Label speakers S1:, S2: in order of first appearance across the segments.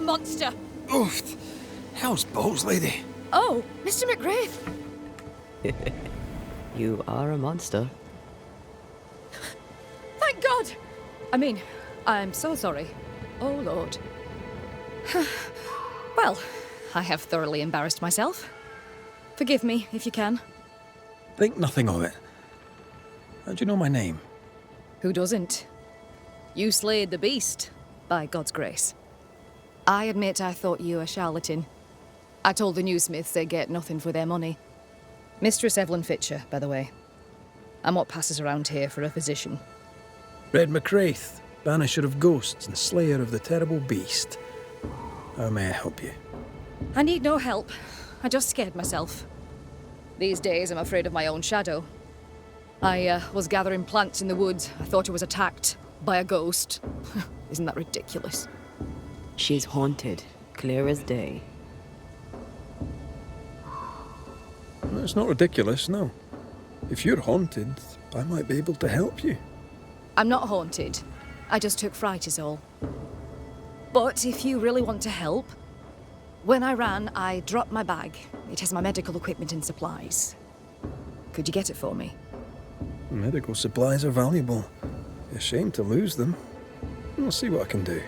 S1: monster!
S2: Oof. How's balls, lady?
S1: Oh, Mr. McGrath.
S3: You are a monster.
S1: Thank God! I mean, I'm so sorry. Oh, Lord. Well, I have thoroughly embarrassed myself. Forgive me, if you can.
S2: Think nothing of it. How do you know my name?
S1: Who doesn't? You slayed the beast, by God's grace. I admit I thought you a charlatan. I told the newsmiths they get nothing for their money. Mistress Evelyn Fitcher, by the way. I'm what passes around here for a physician.
S2: Red McCraith, banisher of ghosts and slayer of the terrible beast. How may I help you?
S1: I need no help. I just scared myself. These days, I'm afraid of my own shadow. I was gathering plants in the woods. I thought I was attacked by a ghost. Isn't that ridiculous?
S3: She's haunted, clear as day.
S2: It's not ridiculous, no. If you're haunted, I might be able to help you.
S1: I'm not haunted. I just took fright is all. But if you really want to help, when I ran, I dropped my bag. It has my medical equipment and supplies. Could you get it for me?
S2: Medical supplies are valuable. A shame to lose them. I'll see what I can do.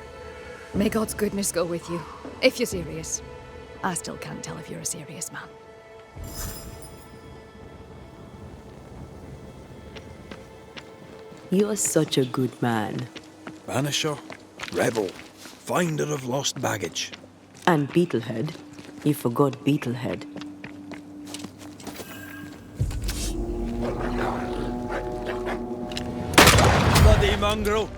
S1: May God's goodness go with you, if you're serious. I still can't tell if you're a serious man.
S3: You're such a good man.
S2: Banisher, rebel, finder of lost baggage.
S3: And Beetlehead. You forgot Beetlehead.
S2: Bloody mongrel!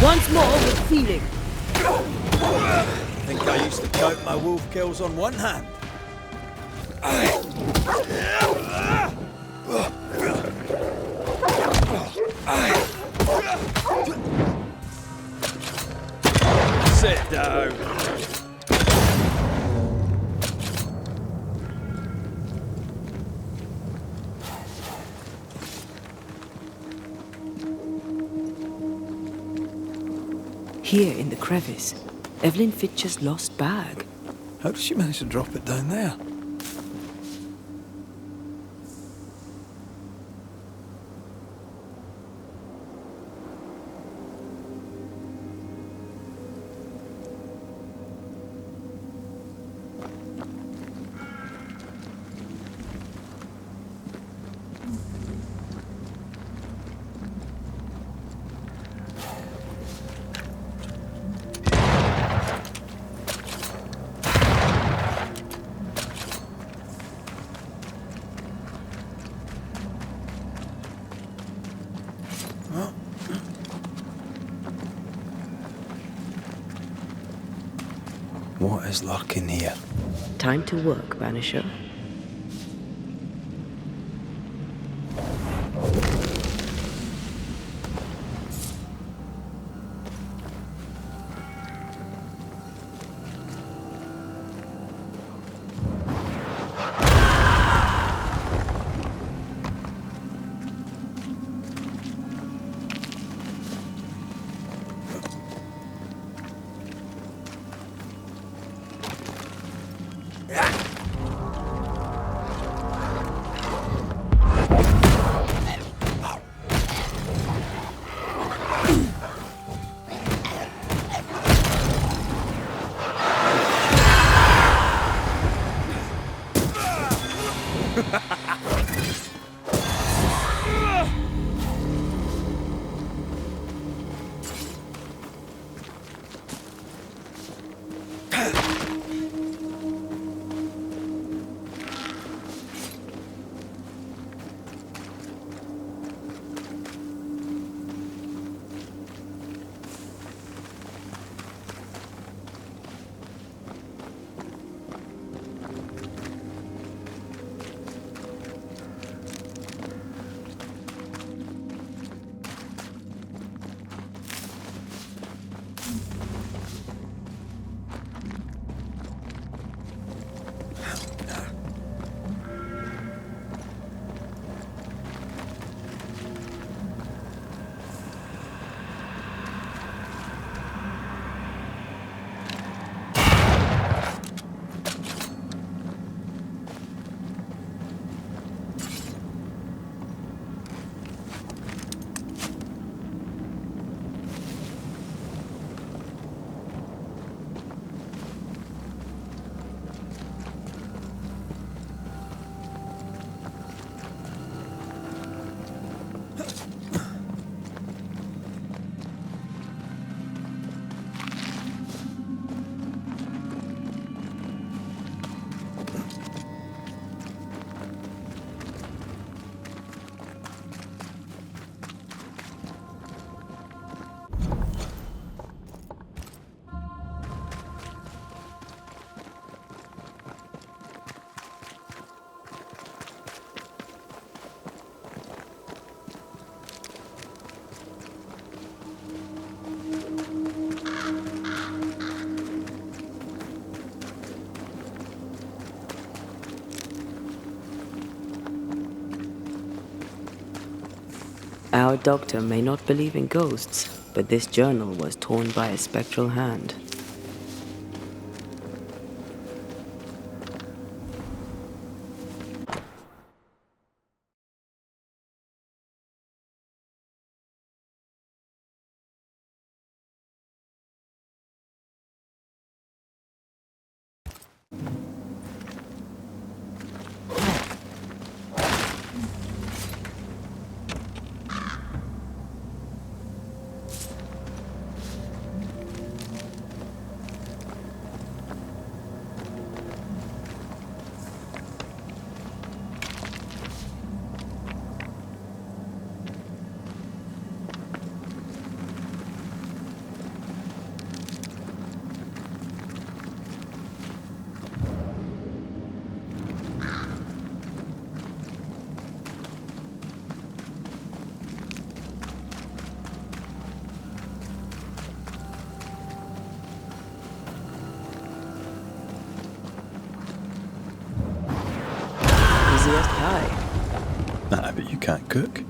S3: Once more with feeling.
S2: I think I used to count my wolf kills on one hand. Sit down.
S3: Here in the crevice, Evelyn Fitcher's lost bag.
S2: How did she manage to drop it down there? What is lurking here?
S3: Time to work, Banisher. Our doctor may not believe in ghosts, but this journal was torn by a spectral hand. Easiest pie.
S2: Nah, but you can't cook.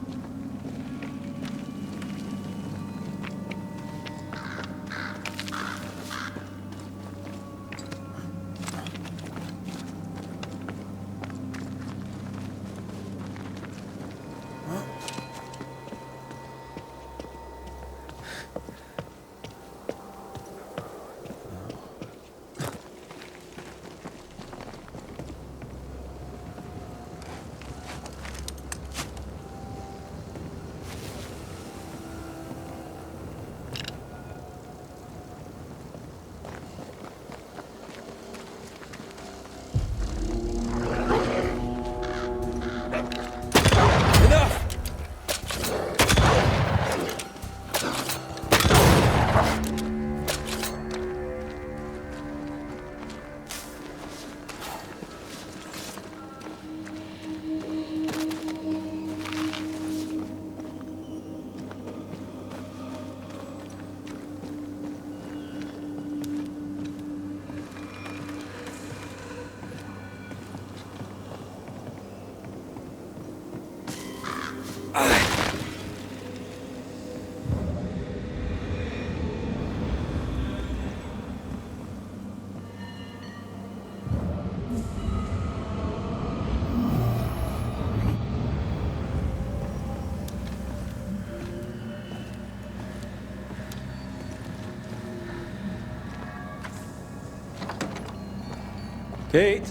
S2: Kate?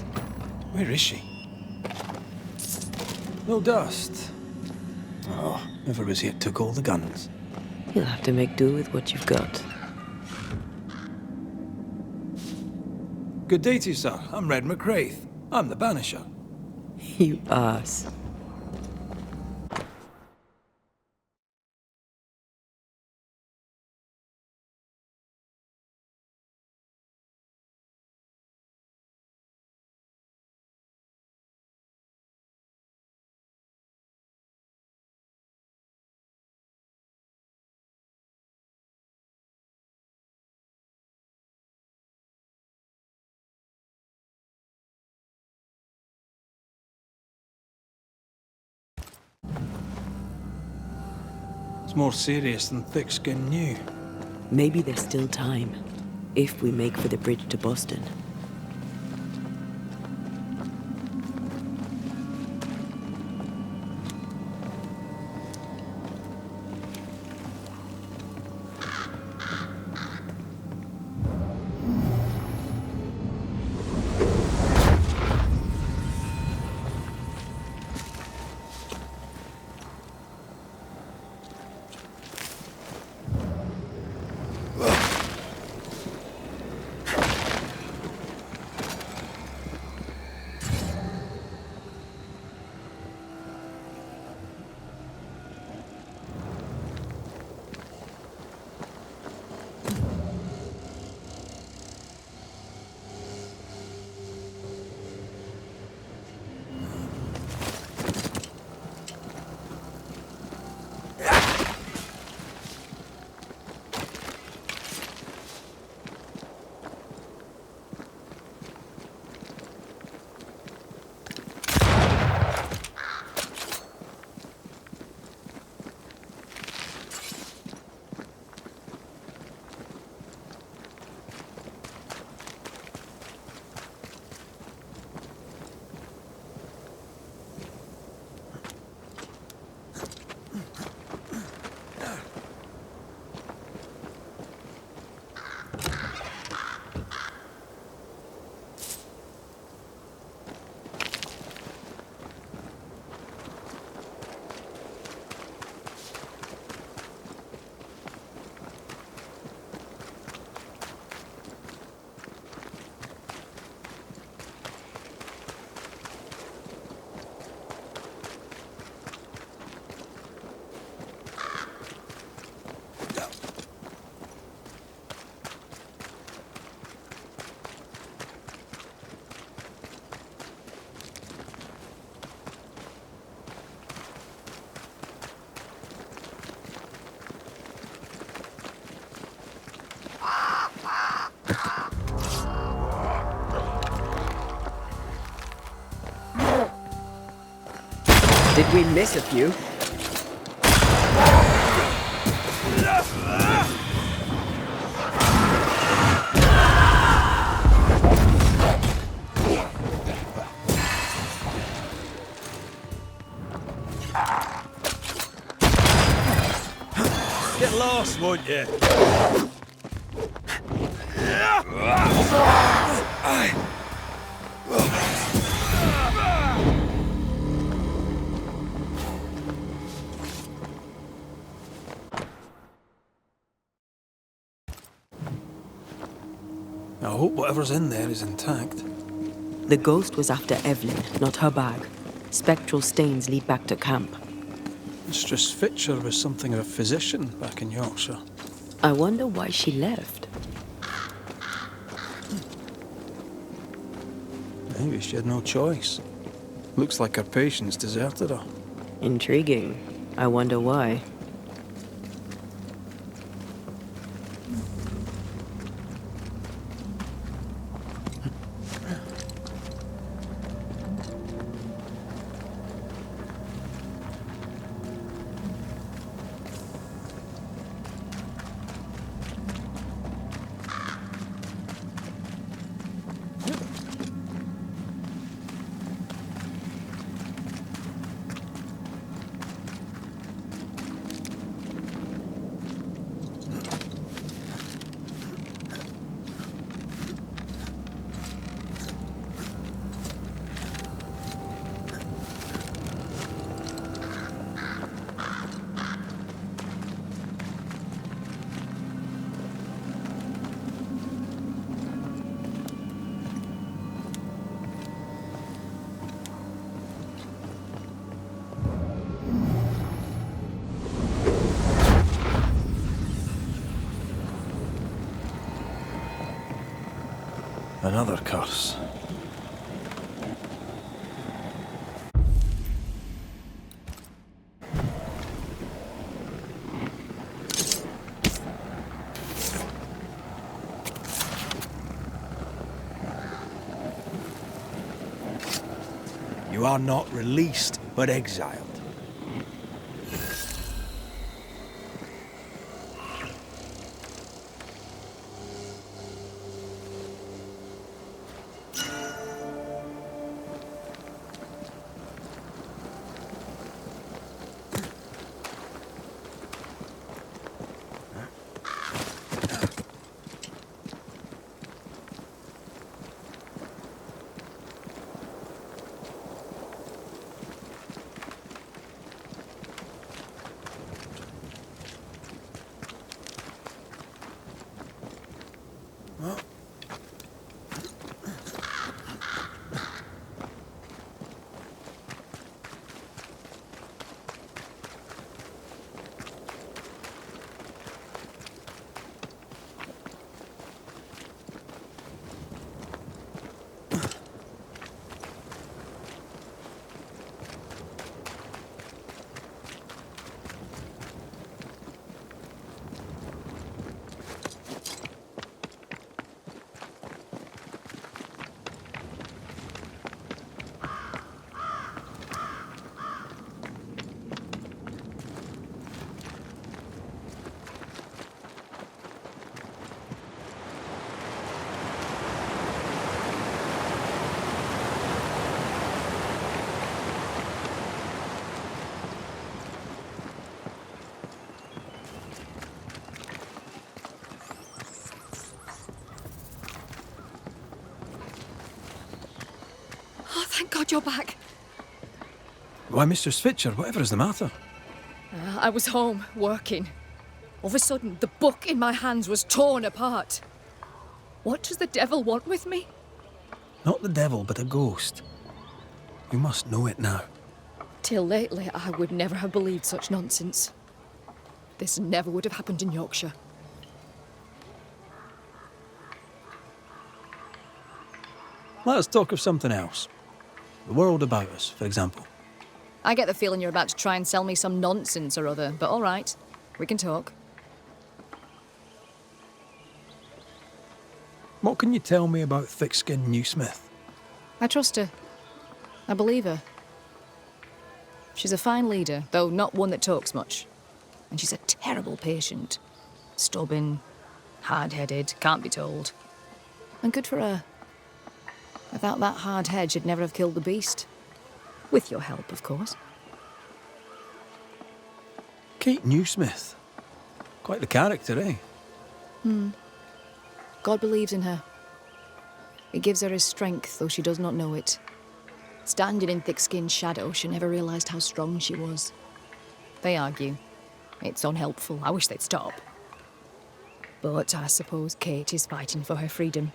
S2: Where is she? No dust. Oh, whoever was here took all the guns.
S3: You'll have to make do with what you've got.
S2: Good day to you, sir. I'm Red McCraith. I'm the Banisher.
S3: You ass.
S2: It's more serious than thick-skinned knew.
S3: Maybe there's still time, if we make for the bridge to Boston. We miss a few.
S2: Get lost, won't you? I hope whatever's in there is intact.
S3: The ghost was after Evelyn, not her bag. Spectral stains lead back to camp.
S2: Mistress Fitcher was something of a physician back in Yorkshire.
S3: I wonder why she left.
S2: Maybe she had no choice. Looks like her patients deserted her.
S3: Intriguing. I wonder why.
S2: Another curse.
S4: You are not released, but exiled.
S1: Thank God you're back.
S2: Why, Mistress Fitcher, whatever is the matter?
S1: I was home, working. All of a sudden, the book in my hands was torn apart. What does the devil want with me?
S2: Not the devil, but a ghost. You must know it now.
S1: Till lately, I would never have believed such nonsense. This never would have happened in Yorkshire.
S2: Let us talk of something else. The world about us, for example.
S1: I get the feeling you're about to try and sell me some nonsense or other, but all right, we can talk.
S2: What can you tell me about thick-skinned Newsmith?
S1: I trust her. I believe her. She's a fine leader, though not one that talks much. And she's a terrible patient. Stubborn, hard-headed, can't be told. And good for her. Without that hard head, she'd never have killed the beast. With your help, of course.
S2: Kate Newsmith. Quite the character, eh?
S1: God believes in her. It gives her his strength, though she does not know it. Standing in thick-skinned shadow, she never realised how strong she was. They argue. It's unhelpful. I wish they'd stop. But I suppose Kate is fighting for her freedom.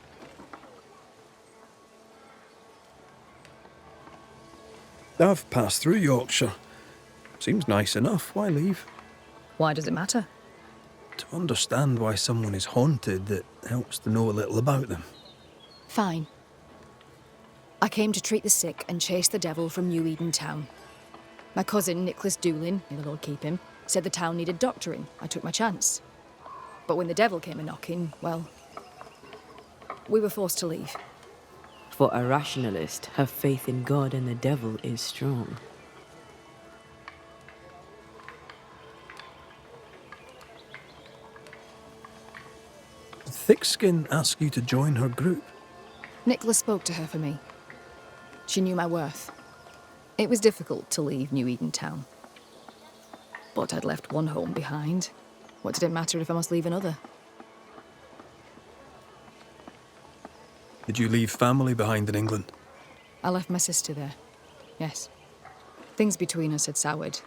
S2: I've passed through Yorkshire. Seems nice enough. Why leave?
S1: Why does it matter?
S2: To understand why someone is haunted, it helps to know a little about them.
S1: Fine. I came to treat the sick and chase the devil from New Eden town. My cousin, Nicholas Doolin, may the Lord keep him, said the town needed doctoring. I took my chance. But when the devil came a-knocking, well, we were forced to leave.
S3: For a rationalist, her faith in God and the devil is strong.
S2: Did Thickskin ask you to join her group?
S1: Nicholas spoke to her for me. She knew my worth. It was difficult to leave New Eden town. But I'd left one home behind. What did it matter if I must leave another?
S2: Did you leave family behind in England?
S1: I left my sister there. Yes. Things between us had soured.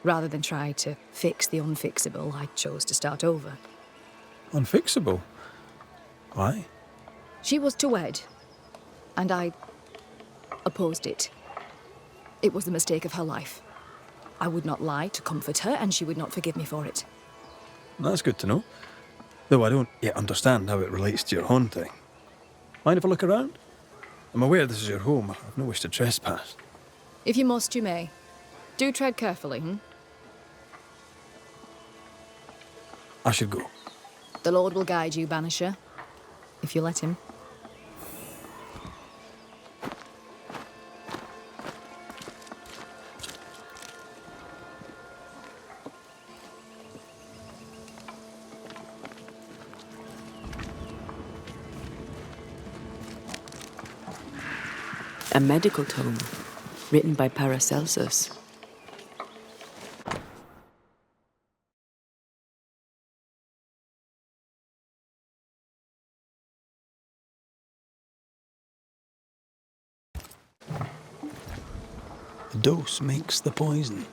S1: Rather than try to fix the unfixable, I chose to start over.
S2: Unfixable? Why?
S1: She was to wed, and I opposed it. It was the mistake of her life. I would not lie to comfort her, and she would not forgive me for it.
S2: That's good to know. Though I don't yet understand how it relates to your haunting. Mind if I look around? I'm aware this is your home. I've no wish to trespass.
S1: If you must, you may. Do tread carefully,
S2: I should go.
S1: The Lord will guide you, Banisher, if you let him.
S3: A medical tome, written by Paracelsus.
S2: The dose makes the poison.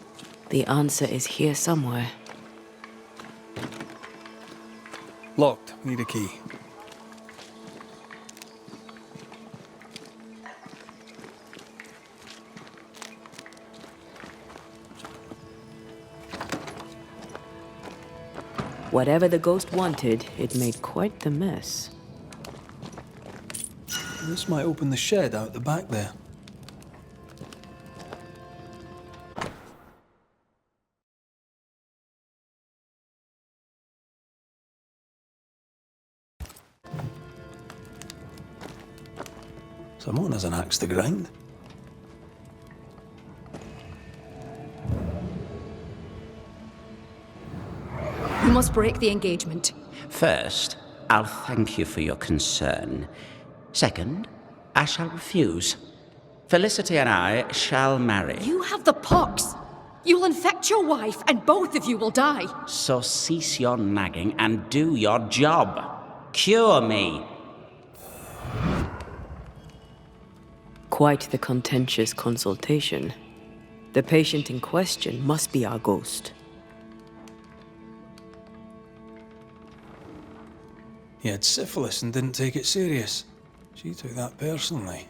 S3: The answer is here somewhere.
S2: Locked. Need a key.
S3: Whatever the ghost wanted, it made quite the mess.
S2: This might open the shed out the back there. Someone has an axe to grind.
S1: You must break the engagement.
S5: First, I'll thank you for your concern. Second, I shall refuse. Felicity and I shall marry.
S1: You have the pox. You'll infect your wife, and both of you will die.
S5: So cease your nagging and do your job. Cure me.
S3: Quite the contentious consultation. The patient in question must be our ghost.
S2: He had syphilis and didn't take it serious. She took that personally.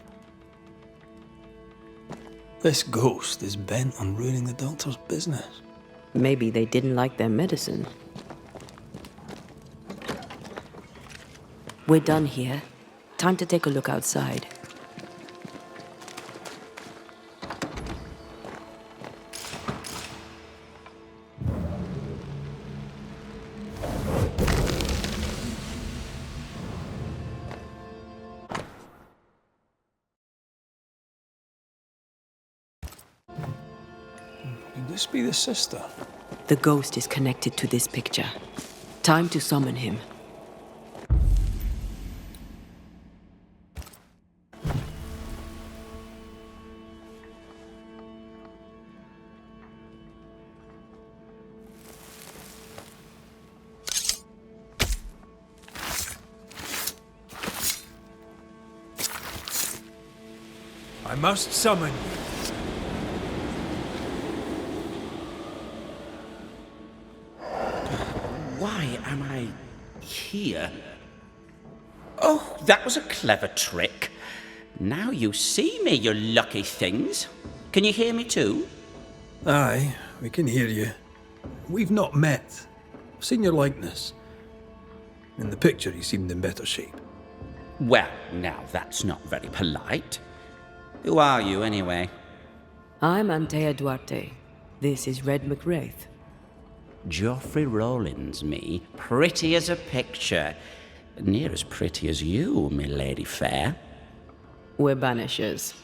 S2: This ghost is bent on ruining the doctor's business.
S3: Maybe they didn't like their medicine. We're done here. Time to take a look outside.
S2: this be the sister?
S3: The ghost is connected to this picture. Time to summon him.
S4: I must summon you.
S5: Why am I here? Oh, that was a clever trick. Now you see me, you lucky things. Can you hear me too?
S2: Aye, we can hear you. We've not met. I've seen your likeness. In the picture, you seemed in better shape.
S5: Well, now that's not very polite. Who are you, anyway?
S3: I'm Antea Duarte. This is Red McWraith.
S5: Geoffrey Rollins, me. Pretty as a picture. Near as pretty as you, me lady fair.
S3: We're Banishers.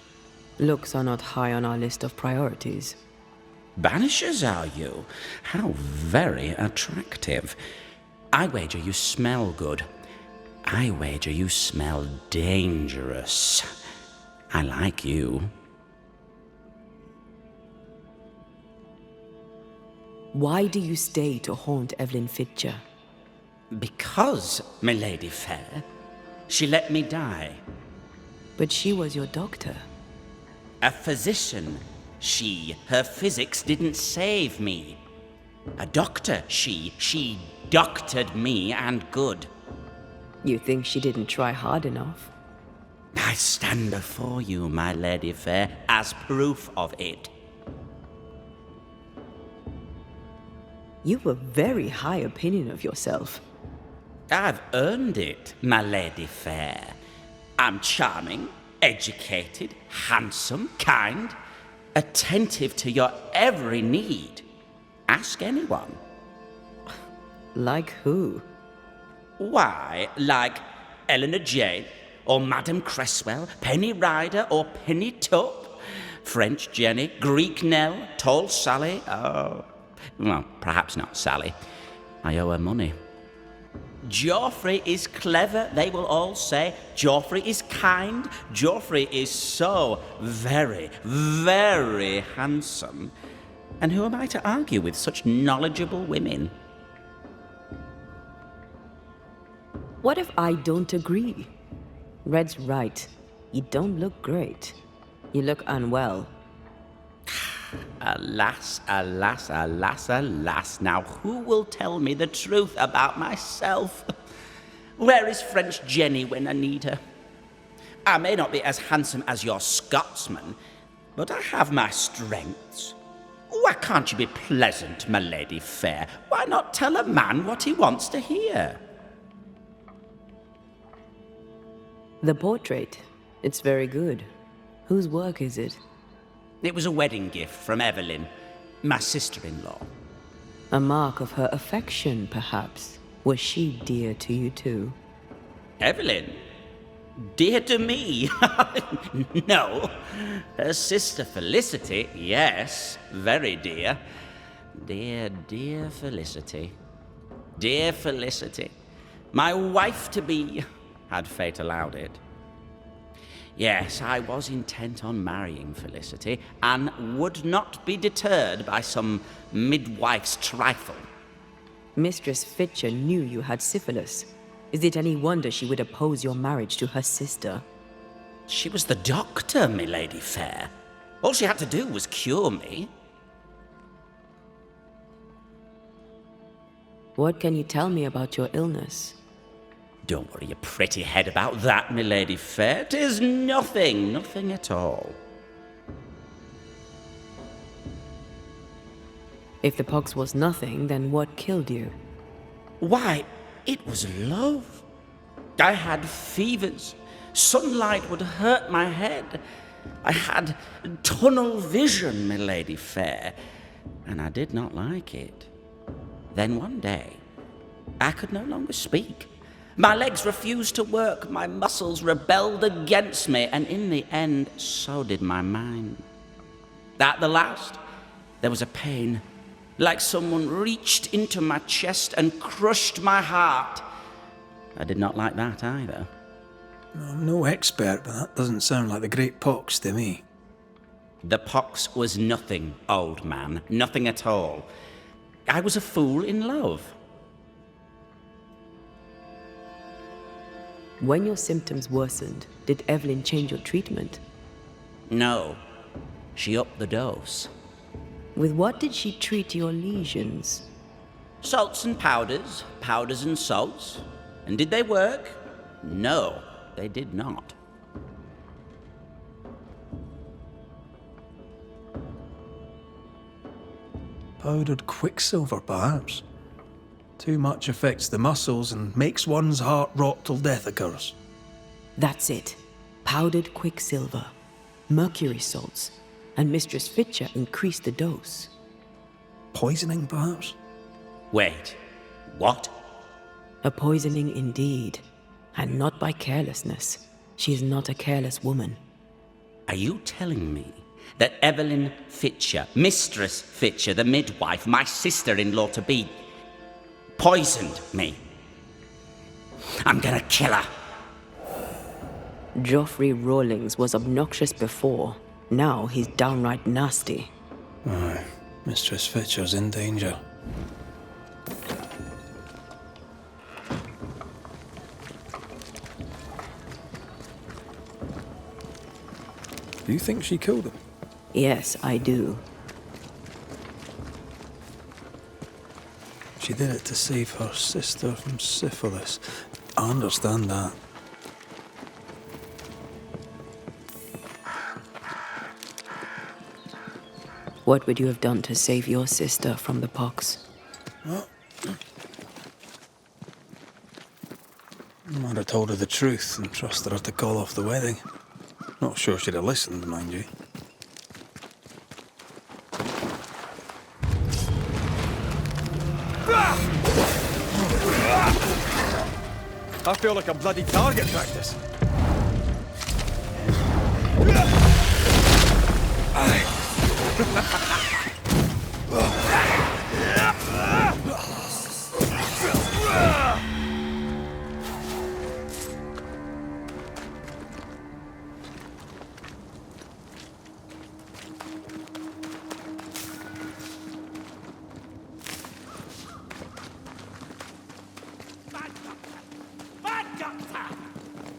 S3: Looks are not high on our list of priorities.
S5: Banishers, are you? How very attractive. I wager you smell good. I wager you smell dangerous. I like you.
S3: Why do you stay to haunt Evelyn Fitcher?
S5: Because, my lady fair, she let me die.
S3: But she was your doctor.
S5: A physician, her physics didn't save me. A doctor, she doctored me and good.
S3: You think she didn't try hard enough?
S5: I stand before you, my lady fair, as proof of it.
S3: You've a very high opinion of yourself.
S5: I've earned it, my lady fair. I'm charming, educated, handsome, kind, attentive to your every need. Ask anyone.
S3: Like who?
S5: Why, like Eleanor Jane, or Madame Cresswell, Penny Ryder, or Penny Tup, French Jenny, Greek Nell, Tall Sally, well, perhaps not Sally. I owe her money. Geoffrey is clever, they will all say. Geoffrey is kind. Geoffrey is so very, very handsome. And who am I to argue with such knowledgeable women?
S3: What if I don't agree? Red's right. You don't look great. You look unwell.
S5: Alas, alas, alas, alas. Now who will tell me the truth about myself? Where is French Jenny when I need her? I may not be as handsome as your Scotsman, but I have my strengths. Why can't you be pleasant, my lady fair? Why not tell a man what he wants to hear?
S3: The portrait. It's very good. Whose work is it?
S5: It was a wedding gift from Evelyn, my sister-in-law.
S3: A mark of her affection, perhaps. Was she dear to you too?
S5: Evelyn? Dear to me? No. Her sister Felicity, yes, very dear. Dear, dear Felicity. Dear Felicity. My wife-to-be, had fate allowed it. Yes, I was intent on marrying Felicity, and would not be deterred by some midwife's trifle.
S3: Mistress Fitcher knew you had syphilis. Is it any wonder she would oppose your marriage to her sister?
S5: She was the doctor, my lady fair. All she had to do was cure me.
S3: What can you tell me about your illness?
S5: Don't worry your pretty head about that, my lady fair. 'Tis nothing, nothing at all.
S3: If the pox was nothing, then what killed you?
S5: Why, it was love. I had fevers. Sunlight would hurt my head. I had tunnel vision, my lady fair, and I did not like it. Then one day, I could no longer speak. My legs refused to work, my muscles rebelled against me, and in the end, so did my mind. At the last, there was a pain, like someone reached into my chest and crushed my heart. I did not like that either.
S2: I'm no expert, but that doesn't sound like the Great Pox to me.
S5: The pox was nothing, old man, nothing at all. I was a fool in love.
S3: When your symptoms worsened, did Evelyn change your treatment?
S5: No, she upped the dose.
S3: With what did she treat your lesions?
S5: Salts and powders, powders and salts. And did they work? No, they did not.
S2: Powdered quicksilver, perhaps. Too much affects the muscles and makes one's heart rot till death occurs.
S3: That's it. Powdered quicksilver, mercury salts, and Mistress Fitcher increased the dose.
S2: Poisoning, perhaps?
S5: Wait, what?
S3: A poisoning indeed, and not by carelessness. She is not a careless woman.
S5: Are you telling me that Evelyn Fitcher, Mistress Fitcher, the midwife, my sister-in-law to be, poisoned me? I'm gonna kill her.
S3: Geoffrey Rawlings was obnoxious before. Now he's downright nasty.
S2: Aye, Mistress Fitcher's in danger. Do you think she killed him?
S3: Yes, I do.
S2: She did it to save her sister from syphilis. I understand that.
S3: What would you have done to save your sister from the pox?
S2: Well, I'd have told her the truth and trusted her to call off the wedding. Not sure she'd have listened, mind you.
S4: I feel like a bloody target practice.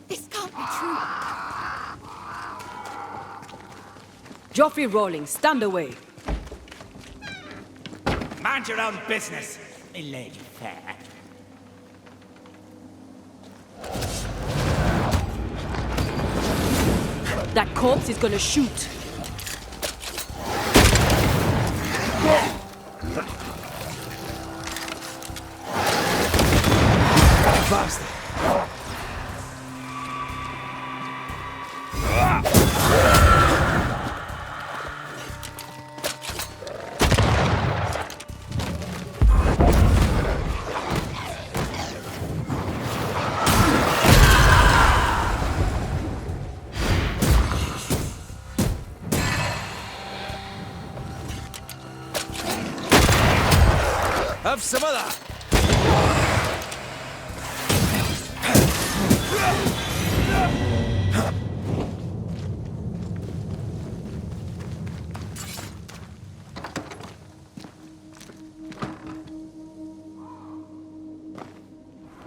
S1: This can't be true.
S3: Geoffrey Rawlings, stand away.
S5: Mind your own business, me lady fair.
S3: That corpse is gonna shoot.
S4: Fast. Have some of that.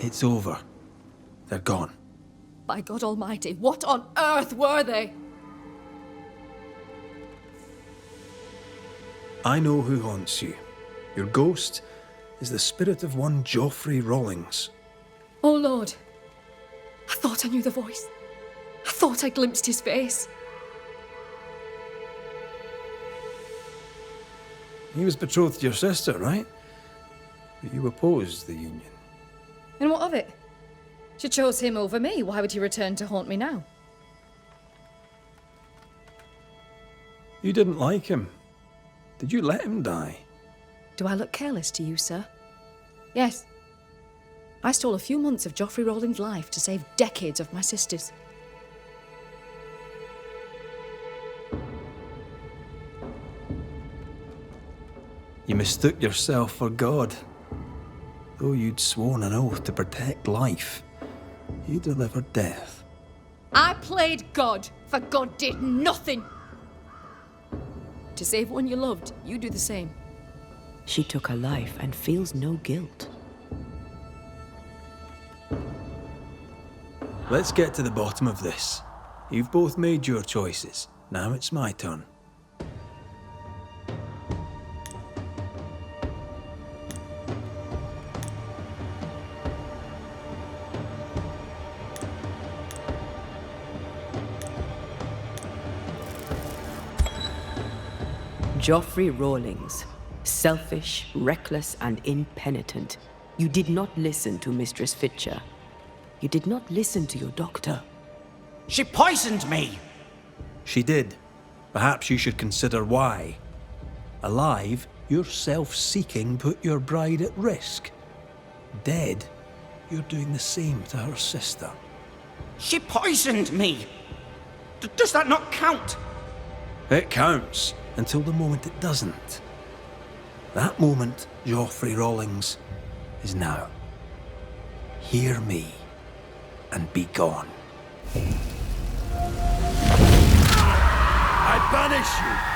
S2: It's over. They're gone.
S1: By God Almighty, what on earth were they?
S2: I know who haunts you. Your ghost is the spirit of one Geoffrey Rawlings.
S1: Oh Lord, I thought I knew the voice. I thought I glimpsed his face.
S2: He was betrothed to your sister, right? But you opposed the union.
S1: And what of it? She chose him over me. Why would he return to haunt me now?
S2: You didn't like him. Did you let him die?
S1: Do I look careless to you, sir? Yes. I stole a few months of Geoffrey Rawlings' life to save decades of my sister's.
S2: You mistook yourself for God. Though you'd sworn an oath to protect life, you delivered death.
S1: I played God, for God did nothing. To save one you loved, you do the same.
S3: She took her life and feels no guilt.
S2: Let's get to the bottom of this. You've both made your choices. Now it's my turn.
S3: Geoffrey Rawlings, selfish, reckless, and impenitent. You did not listen to Mistress Fitcher. You did not listen to your doctor.
S5: She poisoned me!
S2: She did. Perhaps you should consider why. Alive, your self-seeking put your bride at risk. Dead, you're doing the same to her sister.
S5: She poisoned me! Does that not count?
S2: It counts, until the moment it doesn't. That moment, Geoffrey Rawlings, is now. Hear me, and be gone. I banish you!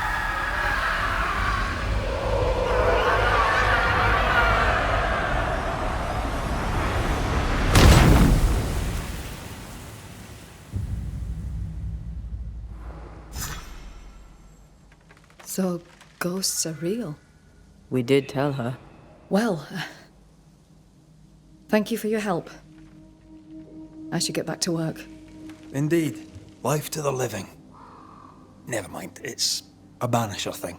S1: So, ghosts are real?
S3: We did tell her.
S1: Well, thank you for your help. I should get back to work.
S2: Indeed. Life to the living. Never mind, it's a Banisher thing.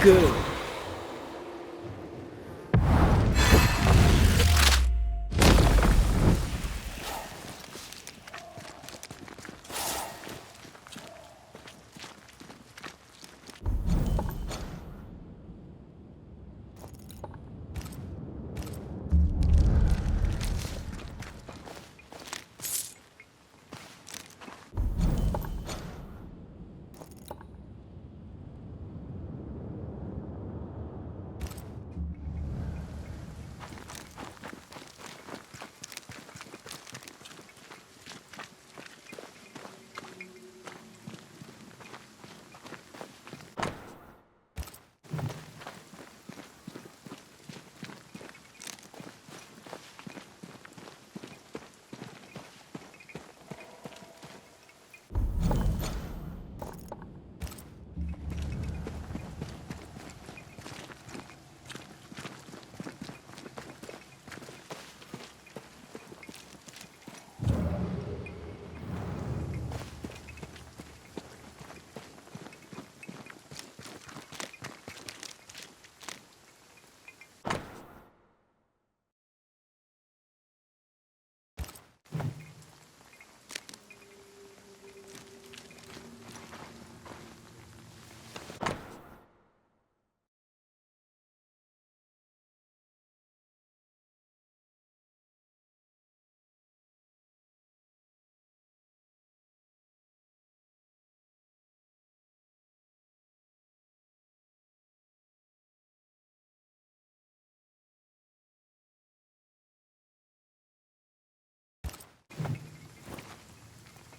S3: Good.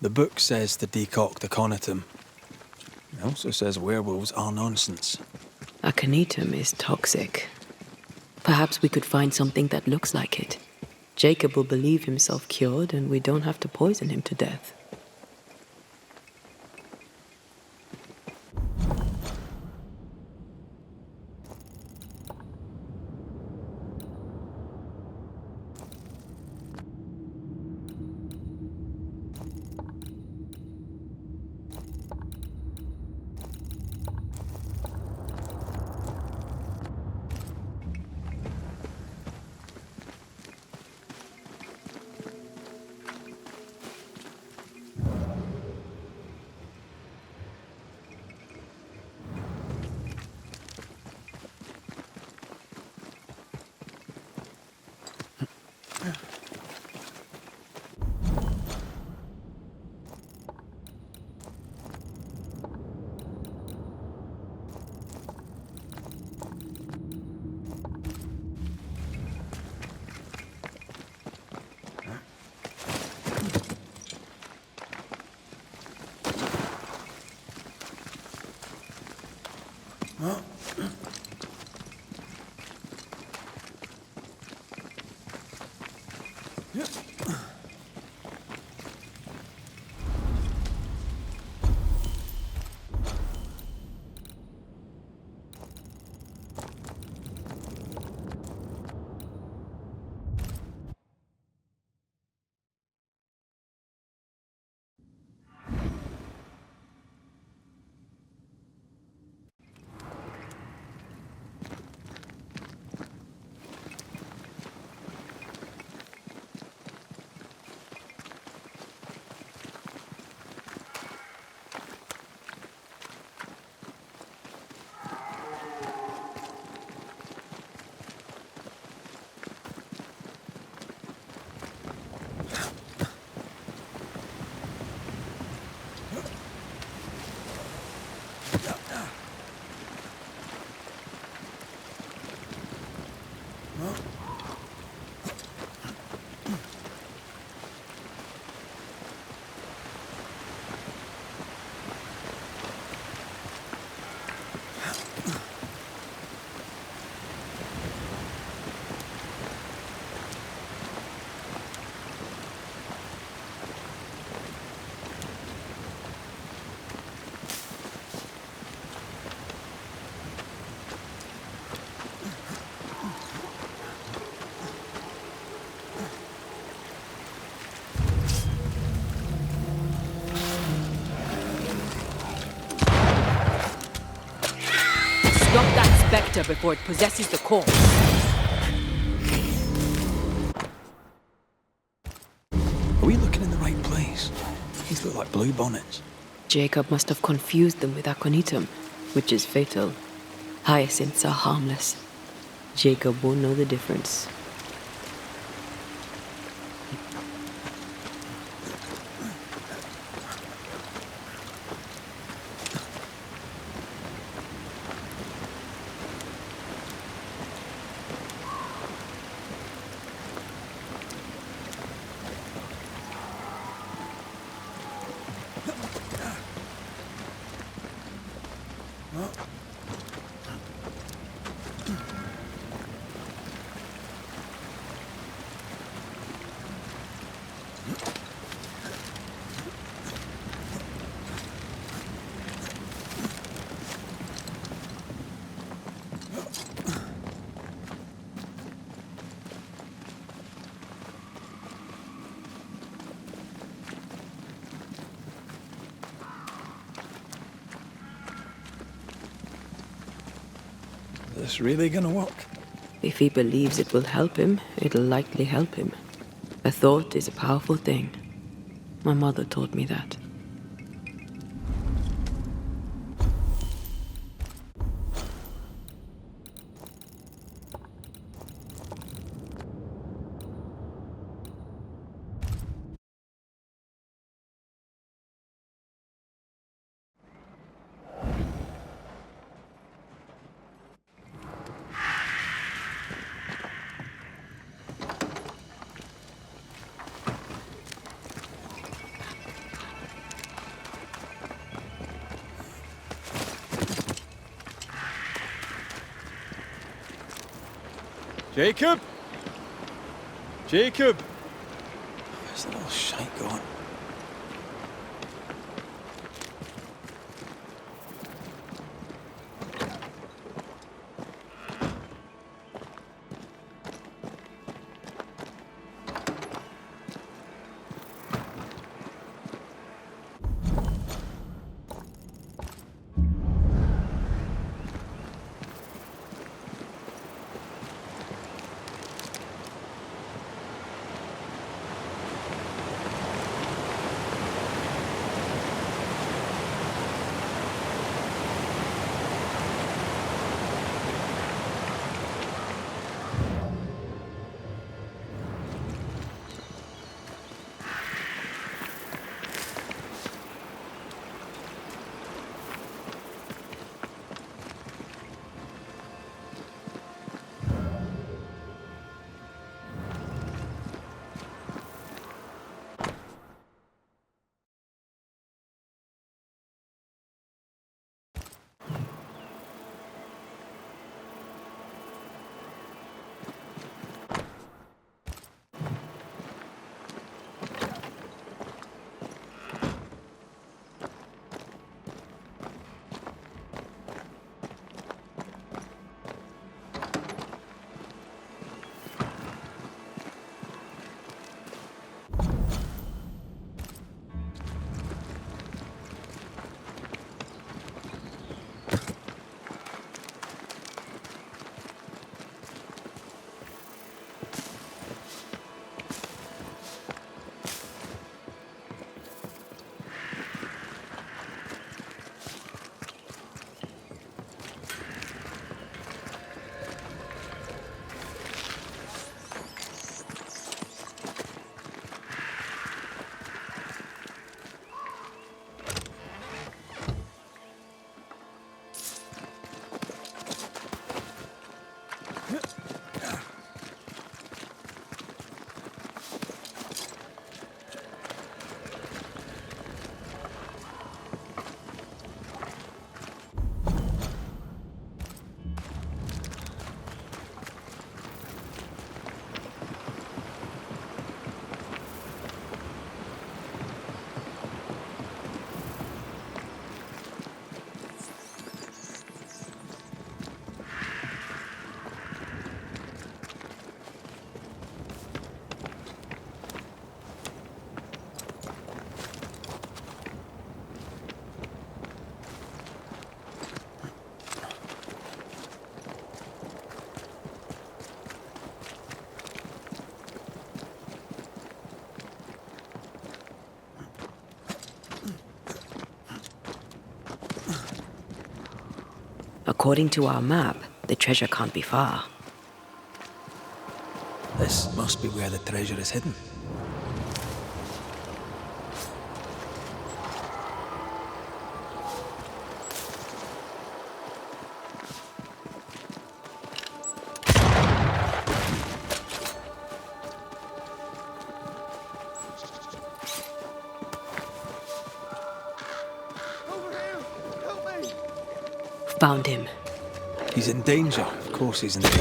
S4: The book says to decoct aconitum. It also says werewolves are nonsense.
S3: Aconitum is toxic. Perhaps we could find something that looks like it. Jacob will believe himself cured, and we don't have to poison him to death. specter before it possesses the corpse.
S4: Are we looking in the right place? These look like blue bonnets.
S3: Jacob must have confused them with aconitum, which is fatal. Hyacinths are harmless. Jacob won't know the difference.
S2: Is this really gonna work?
S3: If he believes it will help him, it'll likely help him. A thought is a powerful thing. My mother taught me that.
S4: Jacob? Jacob! Where's the little shite gone?
S3: According to our map, the treasure can't be far.
S4: This must be where the treasure is hidden.
S3: Found him.
S4: He's in danger. Of course he's in danger.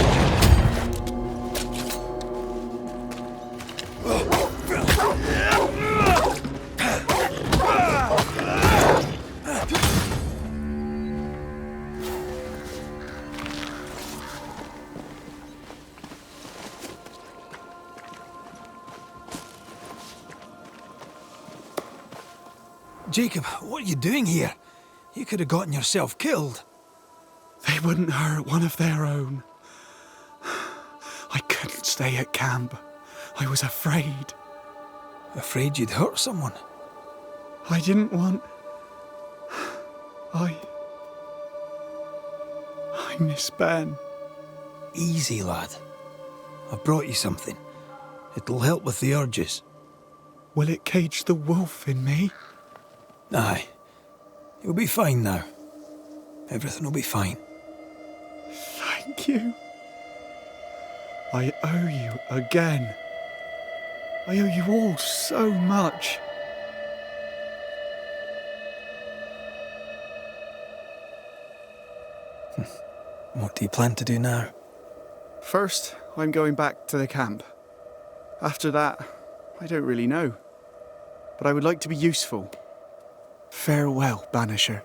S2: Jacob, what are you doing here? You could have gotten yourself killed.
S6: They wouldn't hurt one of their own. I couldn't stay at camp. I was afraid.
S2: Afraid you'd hurt someone?
S6: I didn't want... I miss Ben.
S2: Easy, lad. I've brought you something. It'll help with the urges.
S6: Will it cage the wolf in me?
S2: Aye. You'll be fine now. Everything will be fine.
S6: Thank you. I owe you again. I owe you all so much.
S2: What do you plan to do now?
S6: First, I'm going back to the camp. After that, I don't really know. But I would like to be useful. Farewell, Banisher.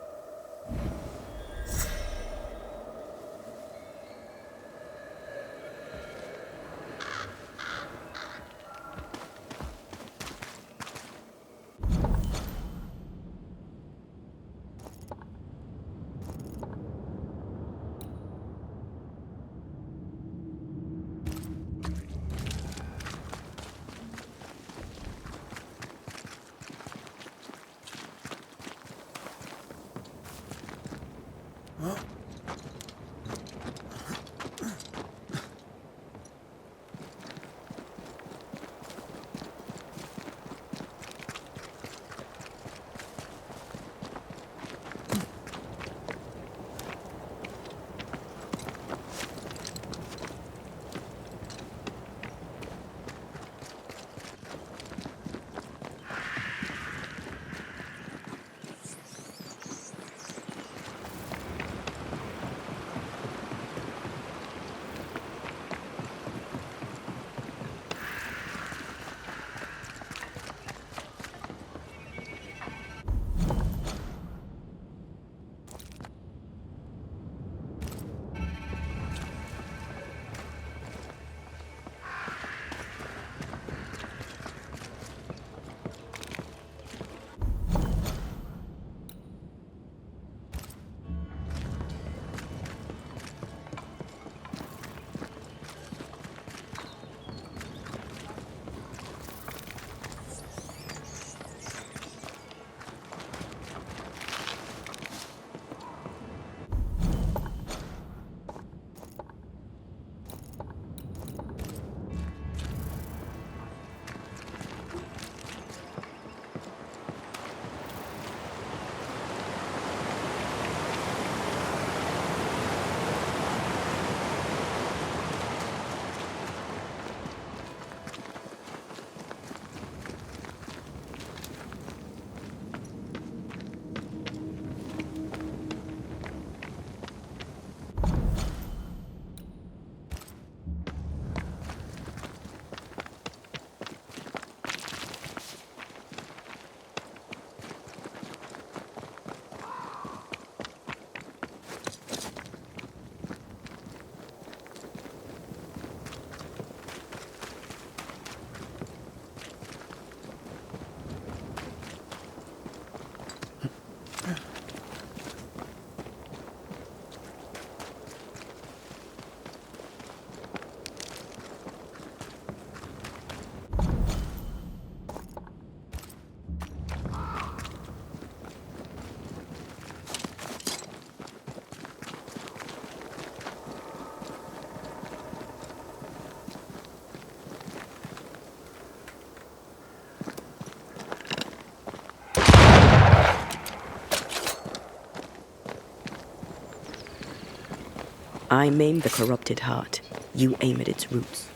S3: I maim the corrupted heart. You aim at its roots.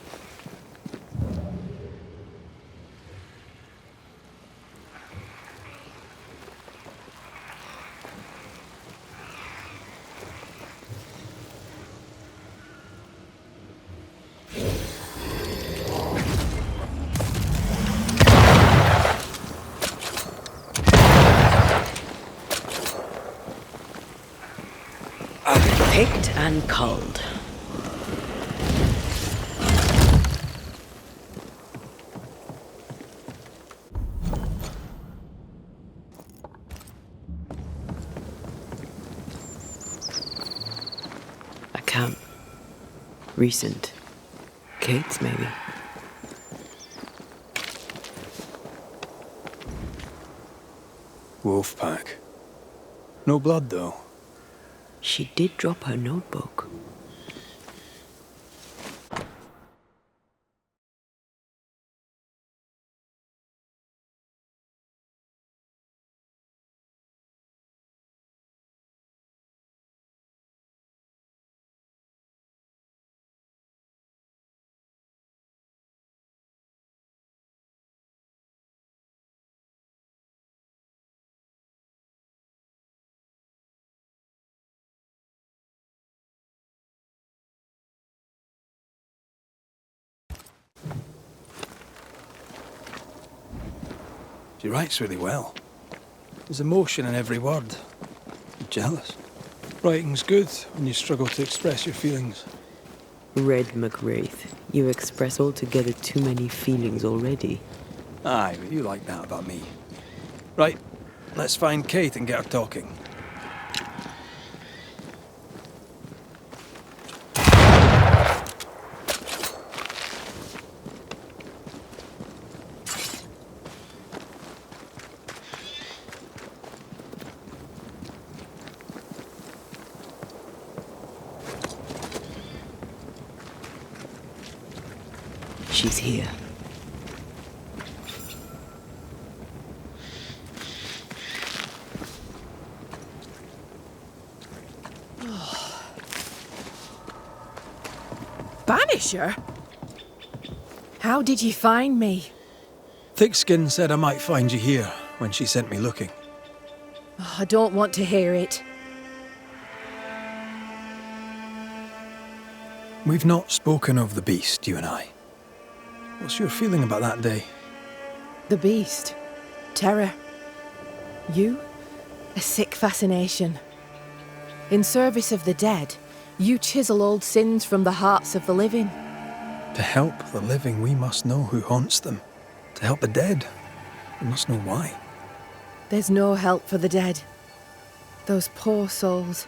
S3: Picked and culled. A camp. Recent. Kate's, maybe.
S4: Wolf pack. No blood, though.
S3: She did drop her notebook.
S4: She writes really well. There's emotion in every word. I'm jealous. Writing's good when you struggle to express your feelings.
S3: Red McWraith, you express altogether too many feelings already.
S4: Aye, but you like that about me. Right, let's find Kate and get her talking.
S3: She's here.
S7: Banisher? How did you find me?
S4: Thickskin said I might find you here when she sent me looking.
S7: Oh, I don't want to hear it.
S4: We've not spoken of the beast, you and I. What's your feeling about that day?
S7: The beast. Terror. You? A sick fascination. In service of the dead, you chisel old sins from the hearts of the living.
S4: To help the living, we must know who haunts them. To help the dead, we must know why.
S7: There's no help for the dead. Those poor souls.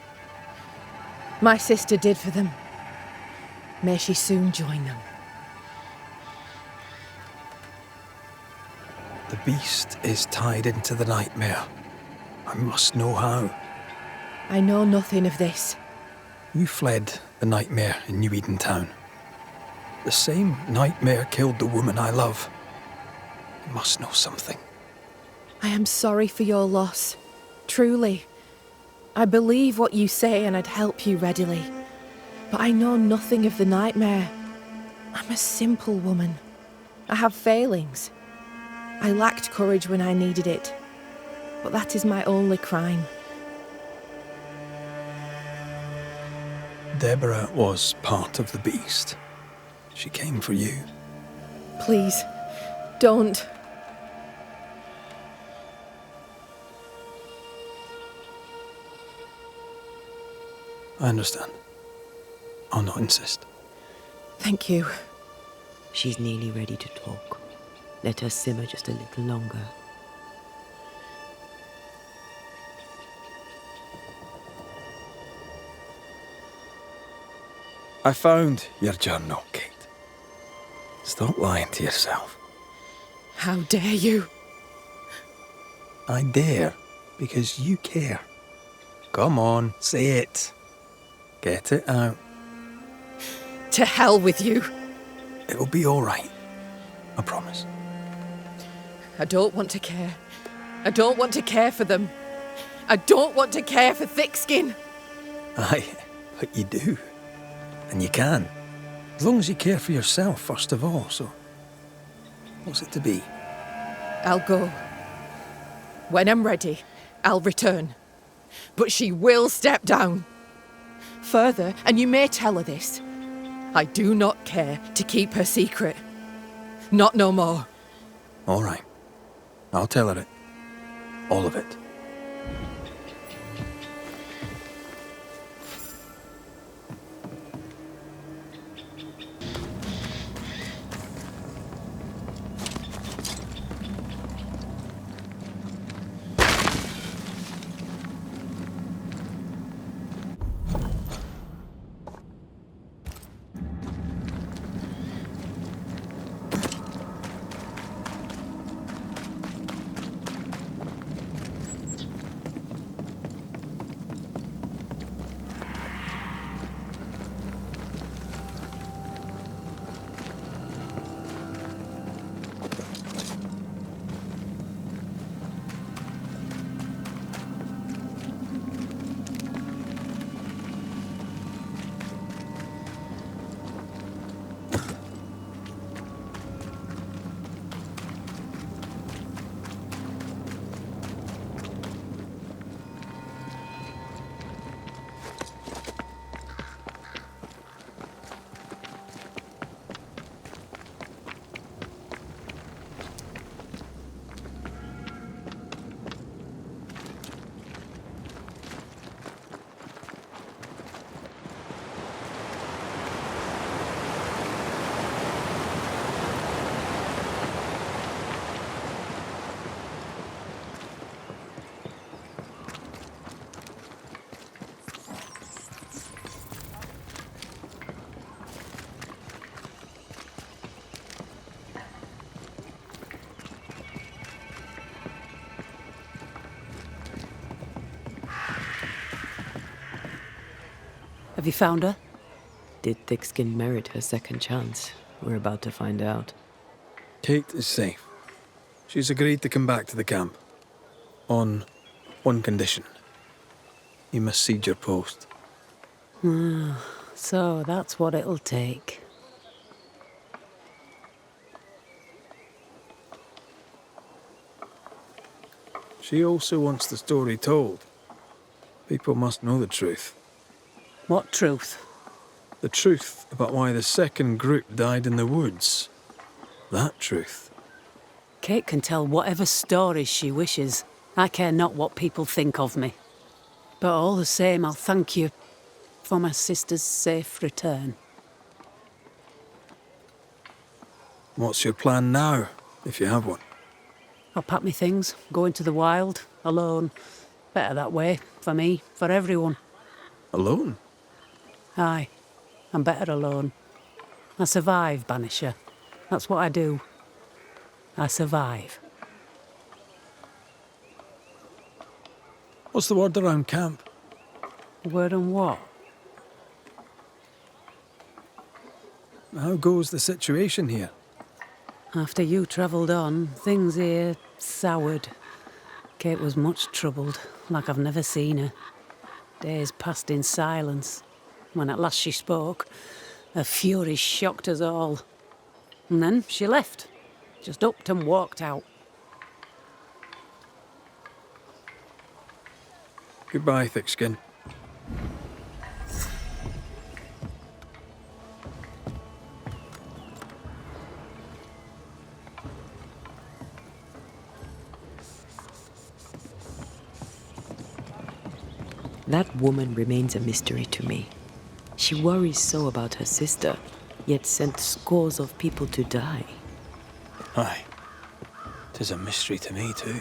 S7: My sister did for them. May she soon join them.
S4: The beast is tied into the nightmare. I must know how.
S7: I know nothing of this.
S4: You fled the nightmare in New Eden Town. The same nightmare killed the woman I love. You must know something.
S7: I am sorry for your loss. Truly. I believe what you say and I'd help you readily. But I know nothing of the nightmare. I'm a simple woman. I have failings. I lacked courage when I needed it. But that is my only crime.
S4: Deborah was part of the beast. She came for you.
S7: Please, don't.
S4: I understand. I'll not insist.
S7: Thank you.
S3: She's nearly ready to talk. Let her simmer just a little longer.
S4: I found your journal, Kate. Stop lying to yourself.
S7: How dare you?
S4: I dare, because you care. Come on, say it. Get it out.
S7: To hell with you.
S4: It'll be all right. I promise.
S7: I don't want to care. I don't want to care for them. I don't want to care for Thickskin.
S4: Aye, but you do.
S2: And you can. As long as you care for yourself, first of all, so... What's it to be?
S7: I'll go. When I'm ready, I'll return. But she will step down. Further, and you may tell her this, I do not care to keep her secret. Not no more.
S2: All right. I'll tell her it. All of it.
S3: Have you found her? Did Thickskin merit her second chance? We're about to find out.
S4: Kate is safe. She's agreed to come back to the camp. On one condition. You must cede your post.
S3: So that's what it'll take.
S4: She also wants the story told. People must know the truth.
S3: What truth?
S4: The truth about why the second group died in the woods. That truth.
S8: Kate can tell whatever stories she wishes. I care not what people think of me. But all the same, I'll thank you for my sister's safe return.
S4: What's your plan now, if you have one?
S8: I'll pack me things, go into the wild, alone. Better that way, for me, for everyone.
S4: Alone?
S8: Aye, I'm better alone. I survive, Banisher. That's what I do. I survive.
S4: What's the word around camp?
S8: Word on what?
S4: How goes the situation here?
S8: After you travelled on, things here soured. Kate was much troubled, like I've never seen her. Days passed in silence. When at last she spoke, her fury shocked us all. And then she left. Just upped and walked out.
S4: Goodbye, Thickskin.
S3: That woman remains a mystery to me. She worries so about her sister, yet sent scores of people to die.
S4: Aye. 'Tis a mystery to me, too.